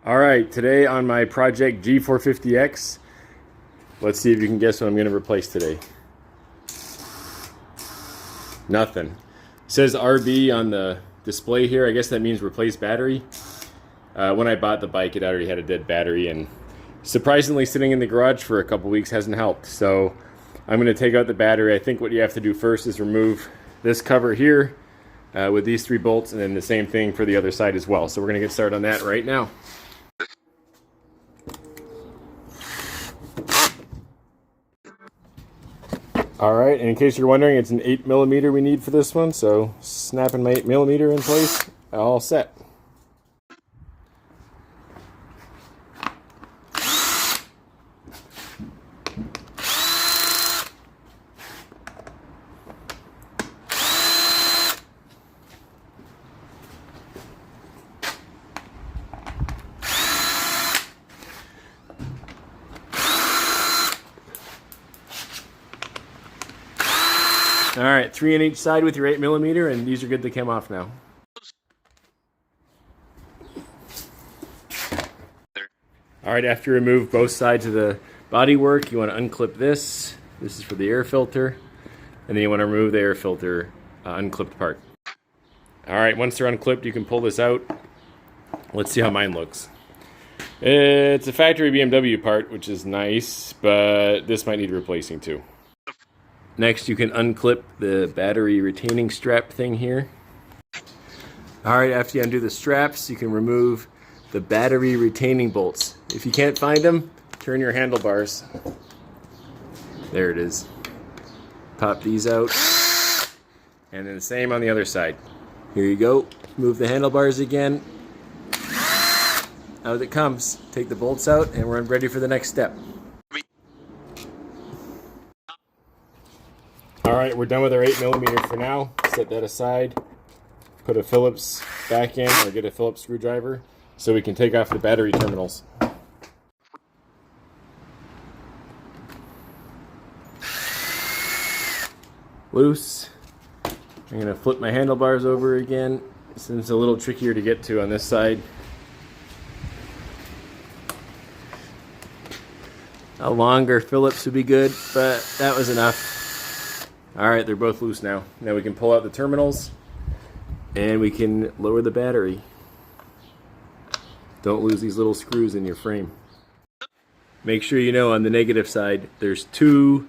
All right, today on my project G450X, let's see if you can guess what I'm going to replace today. Nothing. It says RB on the display here. I guess that means replace battery. When I bought the bike, it already had a dead battery, and surprisingly sitting in the garage for a couple weeks hasn't helped. So I'm going to take out the battery. I think what you have to do first is remove this cover here with these 3 bolts, and then the same thing for the other side as well. So we're going to get started on that right now. Alright, and in case you're wondering, it's an 8mm we need for this one, so snapping my 8mm in place, all set. Alright, 3 on each side with your 8mm, and these are good to come off now. Alright, after you remove both sides of the bodywork, you want to unclip this. This is for the air filter. And then you want to remove the air filter unclipped part. Alright, once they're unclipped, you can pull this out. Let's see how mine looks. It's a factory BMW part, which is nice, but this might need replacing too. Next, you can unclip the battery retaining strap thing here. Alright, after you undo the straps, you can remove the battery retaining bolts. If you can't find them, turn your handlebars. There it is. Pop these out. And then the same on the other side. Here you go. Move the handlebars again. Out it comes. Take the bolts out, and we're ready for the next step. Alright, we're done with our 8mm for now. Set that aside. Put a Phillips back in, or get a Phillips screwdriver, so we can take off the battery terminals. Loose. I'm going to flip my handlebars over again, since it's a little trickier to get to on this side. A longer Phillips would be good, but that was enough. Alright, they're both loose now. Now we can pull out the terminals and we can lower the battery. Don't lose these little screws in your frame. Make sure you know on the negative side there's two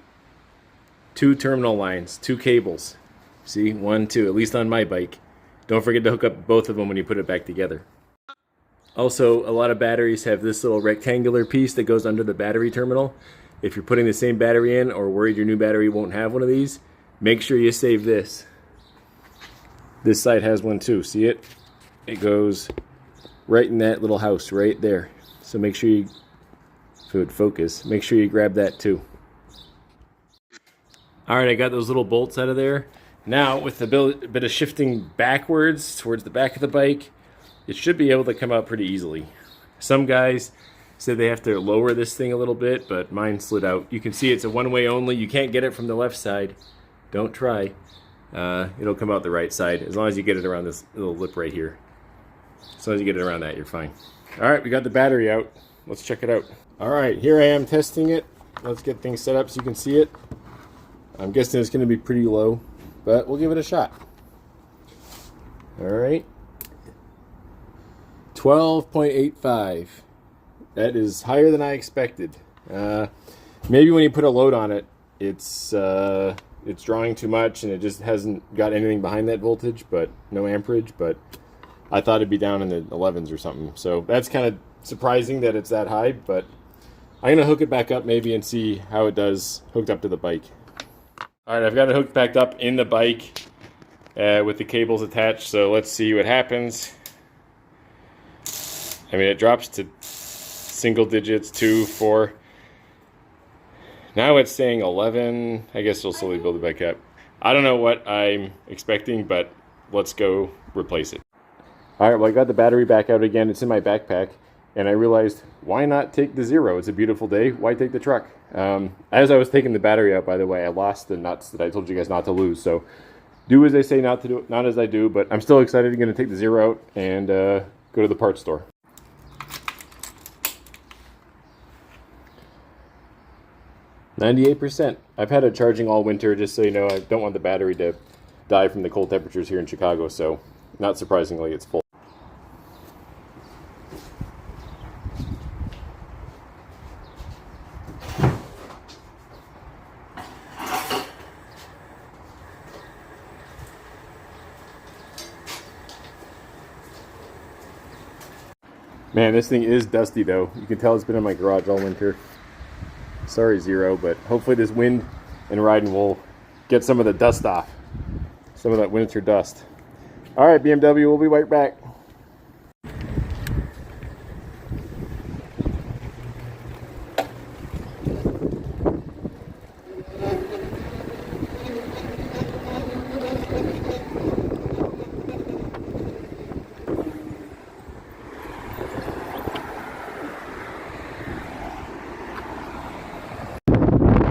terminal lines, 2 cables. See, 1, 2, at least on my bike. Don't forget to hook up both of them when you put it back together. Also, a lot of batteries have this little rectangular piece that goes under the battery terminal. If you're putting the same battery in or worried your new battery won't have one of these, make sure you save this. This side has one too. See it? It goes right in that little house right there. So make sure you, if it would focus, make sure you grab that too. Alright, I got those little bolts out of there. Now, with a bit of shifting backwards towards the back of the bike, it should be able to come out pretty easily. Some guys said they have to lower this thing a little bit, but mine slid out. You can see it's a one-way only. You can't get it from the left side. Don't try. It'll come out the right side as long as you get it around this little lip right here. As long as you get it around that, you're fine. Alright, we got the battery out. Let's check it out. Alright, here I am testing it. Let's get things set up so you can see it. I'm guessing it's going to be pretty low, but we'll give it a shot. Alright. 12.85. That is higher than I expected. Maybe when you put a load on it, it's drawing too much and it just hasn't got anything behind that voltage, but no amperage. But I thought it'd be down in the 11s or something. So that's kind of surprising that it's that high, but I'm gonna hook it back up maybe and see how it does hooked up to the bike. All right, I've got it hooked back up in the bike with the cables attached. So let's see what happens. I mean, it drops to single digits, 2, 4. Now it's saying 11. I guess we'll slowly build it back up. I don't know what I'm expecting, but let's go replace it. Alright, well, I got the battery back out again. It's in my backpack, and I realized, why not take the Zero? It's a beautiful day. Why take the truck? As I was taking the battery out, by the way, I lost the nuts that I told you guys not to lose. So do as they say, not to do, not as I do. But I'm still excited. I'm going to take the Zero out and go to the parts store. 98%. I've had it charging all winter, just so you know. I don't want the battery to die from the cold temperatures here in Chicago, so not surprisingly, it's full. Man, this thing is dusty though. You can tell it's been in my garage all winter. Sorry, Zero, but hopefully this wind and riding will get some of the dust off. Some of that winter dust. All right, BMW, we'll be right back.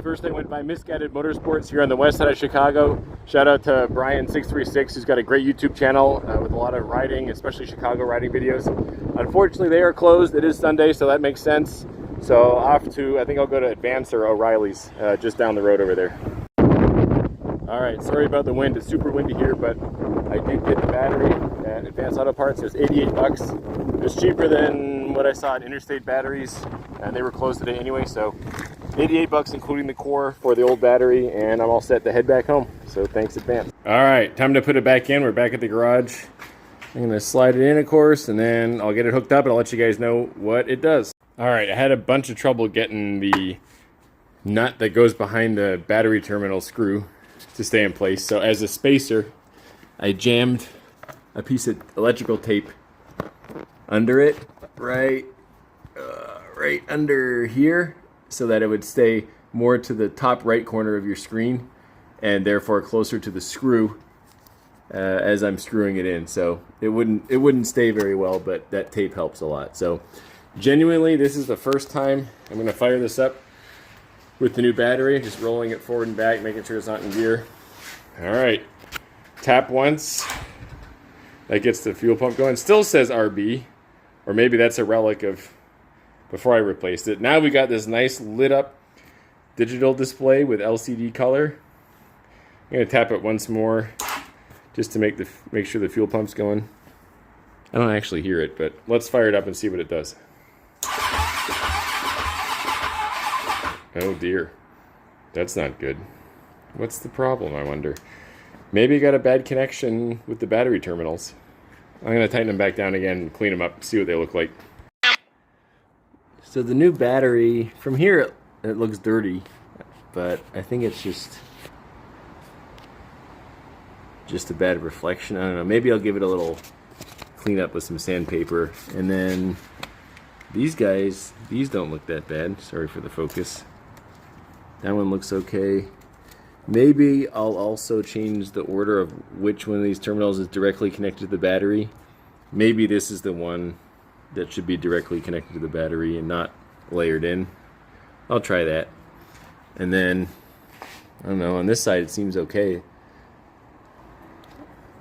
First I went by Mysguided Motorsports here on the west side of Chicago. Shout out to Brian636, who's got a great YouTube channel with a lot of riding, especially Chicago riding videos. Unfortunately, they are closed. It is Sunday, so that makes sense. So off to, I think I'll go to Advance or O'Reilly's, just down the road over there. All right, sorry about the wind. It's super windy here, but I did get the battery at Advance Auto Parts. It was 88 bucks. It was cheaper than what I saw at Interstate Batteries, and they were closed today anyway, so 88 bucks including the core for the old battery, and I'm all set to head back home. So thanks, Advance. All right, time to put it back in. We're back at the garage. I'm gonna slide it in, of course, and then I'll get it hooked up and I'll let you guys know what it does. All right, I had a bunch of trouble getting the nut that goes behind the battery terminal screw to stay in place. So as a spacer, I jammed a piece of electrical tape under it, right under here, so that it would stay more to the top right corner of your screen and therefore closer to the screw as I'm screwing it in. So it wouldn't stay very well, but that tape helps a lot. So genuinely, this is the first time I'm going to fire this up with the new battery, just rolling it forward and back, making sure it's not in gear. All right, tap once. That gets the fuel pump going. Still says RB, or maybe that's a relic of before I replaced it. Now we got this nice lit up digital display with LCD color. I'm gonna tap it once more just to make sure the fuel pump's going. I don't actually hear it, but let's fire it up and see what it does. Oh dear, that's not good. What's the problem, I wonder? Maybe you got a bad connection with the battery terminals. I'm gonna tighten them back down again and clean them up, see what they look like. So the new battery, from here it looks dirty, but I think it's just a bad reflection. I don't know, maybe I'll give it a little clean up with some sandpaper. And then these guys, these don't look that bad. Sorry for the focus. That one looks okay. Maybe I'll also change the order of which one of these terminals is directly connected to the battery. Maybe this is the one that should be directly connected to the battery and not layered in. I'll try that. And then, I don't know, on this side it seems okay.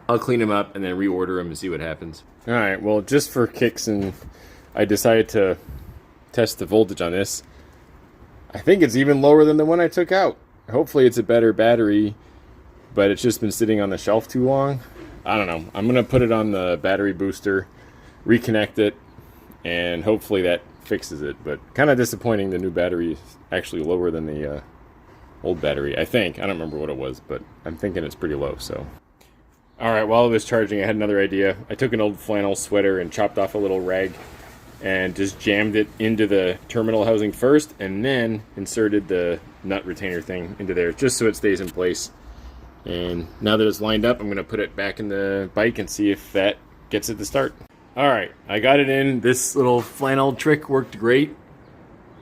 I'll clean them up and then reorder them and see what happens. Alright, well, just for kicks, and I decided to test the voltage on this. I think it's even lower than the one I took out. Hopefully it's a better battery, but it's just been sitting on the shelf too long. I don't know. I'm going to put it on the battery booster, reconnect it, and hopefully that fixes it. But kind of disappointing, the new battery is actually lower than the old battery, I think. I don't remember what it was, but I'm thinking it's pretty low. So, alright, while I was charging, I had another idea. I took an old flannel sweater and chopped off a little rag and just jammed it into the terminal housing first, and then inserted the nut retainer thing into there just so it stays in place. And now that it's lined up, I'm going to put it back in the bike and see if that gets it to start. Alright, I got it in. This little flannel trick worked great.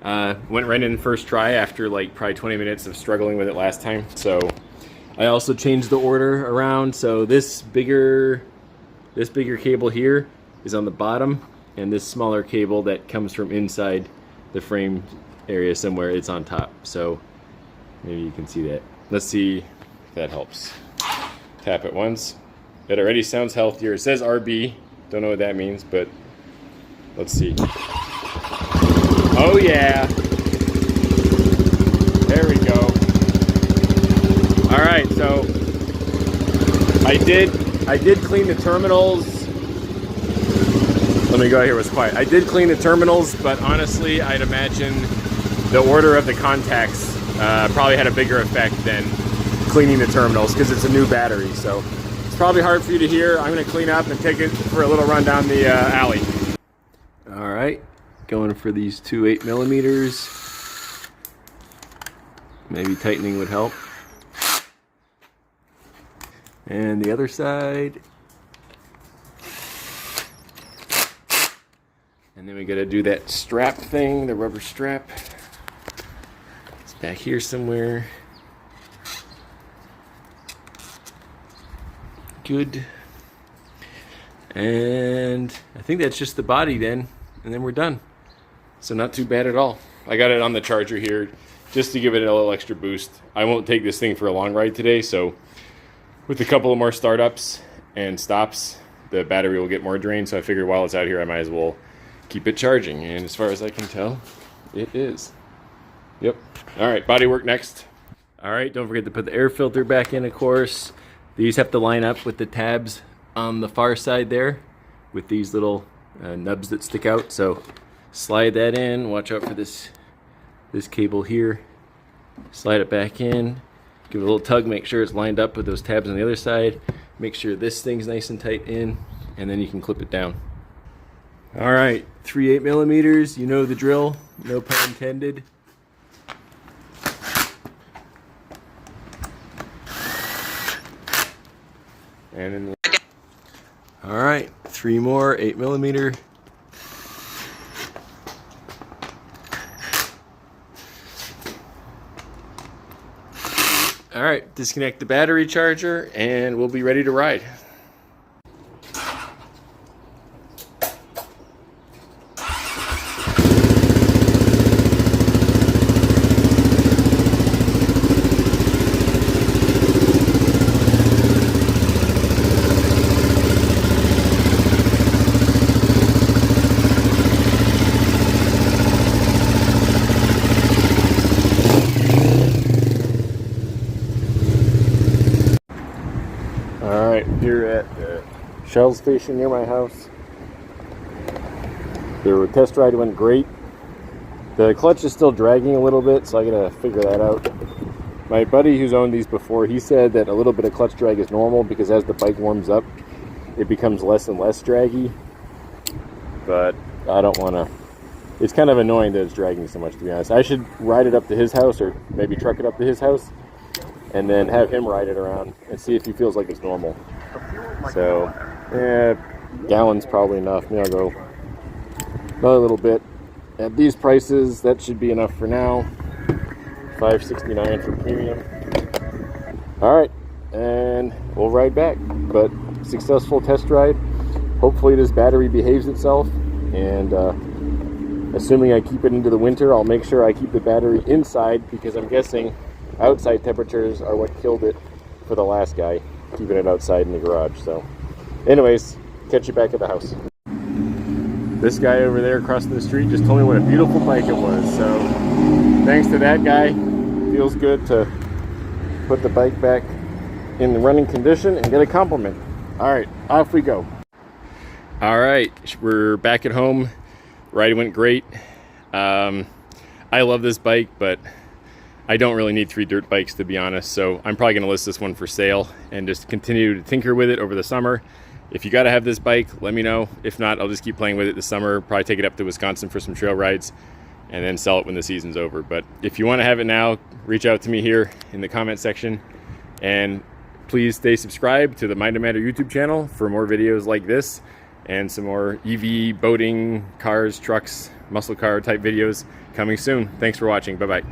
Went right in first try after like probably 20 minutes of struggling with it last time. So I also changed the order around. So this bigger cable here is on the bottom, and this smaller cable that comes from inside the frame area somewhere, it's on top. So maybe you can see that. Let's see if that helps. Tap it once. It already sounds healthier. It says RB. Don't know what that means, but let's see. Oh yeah. There we All right, so I did clean the terminals. Let me go out here, it was quiet. I did clean the terminals, but honestly, I'd imagine the order of the contacts probably had a bigger effect than cleaning the terminals because it's a new battery. So it's probably hard for you to hear. I'm gonna clean up and take it for a little run down the alley. All right, going for these two 8mm. Maybe tightening would help. And the other side. And then we gotta do that strap thing, the rubber strap. It's back here somewhere. Good. And I think that's just the body then, and then we're done. So not too bad at all. I got it on the charger here just to give it a little extra boost. I won't take this thing for a long ride today, so with a couple of more startups and stops, the battery will get more drained. So I figured while it's out here, I might as well keep it charging. And as far as I can tell, it is. Yep. All right, bodywork next. All right, don't forget to put the air filter back in, of course. These have to line up with the tabs on the far side there with these little nubs that stick out. So slide that in. Watch out for this cable here. Slide it back in. Give it a little tug. Make sure it's lined up with those tabs on the other side. Make sure this thing's nice and tight in, and then you can clip it down. All right, 3 8mm. You know the drill. No pun intended. And in the... All right, 3 more 8mm. All right, disconnect the battery charger and we'll be ready to ride. Here at the Shell station near my house. The test ride went great. The clutch is still dragging a little bit, so I gotta figure that out. My buddy who's owned these before, he said that a little bit of clutch drag is normal because as the bike warms up, it becomes less and less draggy. But I don't want to. It's kind of annoying that it's dragging so much, to be honest. I should ride it up to his house, or maybe truck it up to his house, and then have him ride it around and see if he feels like it's normal. So, gallon's probably enough. Maybe I'll go another little bit. At these prices, that should be enough for now. $5.69 for premium. All right, and we'll ride back. But successful test ride. Hopefully this battery behaves itself, and assuming I keep it into the winter, I'll make sure I keep the battery inside because I'm guessing outside temperatures are what killed it for the last guy, keeping it outside in the garage. So anyways, catch you back at the house. This guy over there across the street just told me what a beautiful bike it was. So thanks to that guy, feels good to put the bike back in the running condition and get a compliment. All right, off we go. All right, we're back at home. Ride went great. I love this bike, but I don't really need 3 dirt bikes, to be honest. So I'm probably going to list this one for sale and just continue to tinker with it over the summer. If you got to have this bike, let me know. If not, I'll just keep playing with it this summer. Probably take it up to Wisconsin for some trail rides and then sell it when the season's over. But if you want to have it now, reach out to me here in the comment section. And please stay subscribed to the Mind and Matter YouTube channel for more videos like this and some more EV, boating, cars, trucks, muscle car type videos coming soon. Thanks for watching. Bye-bye.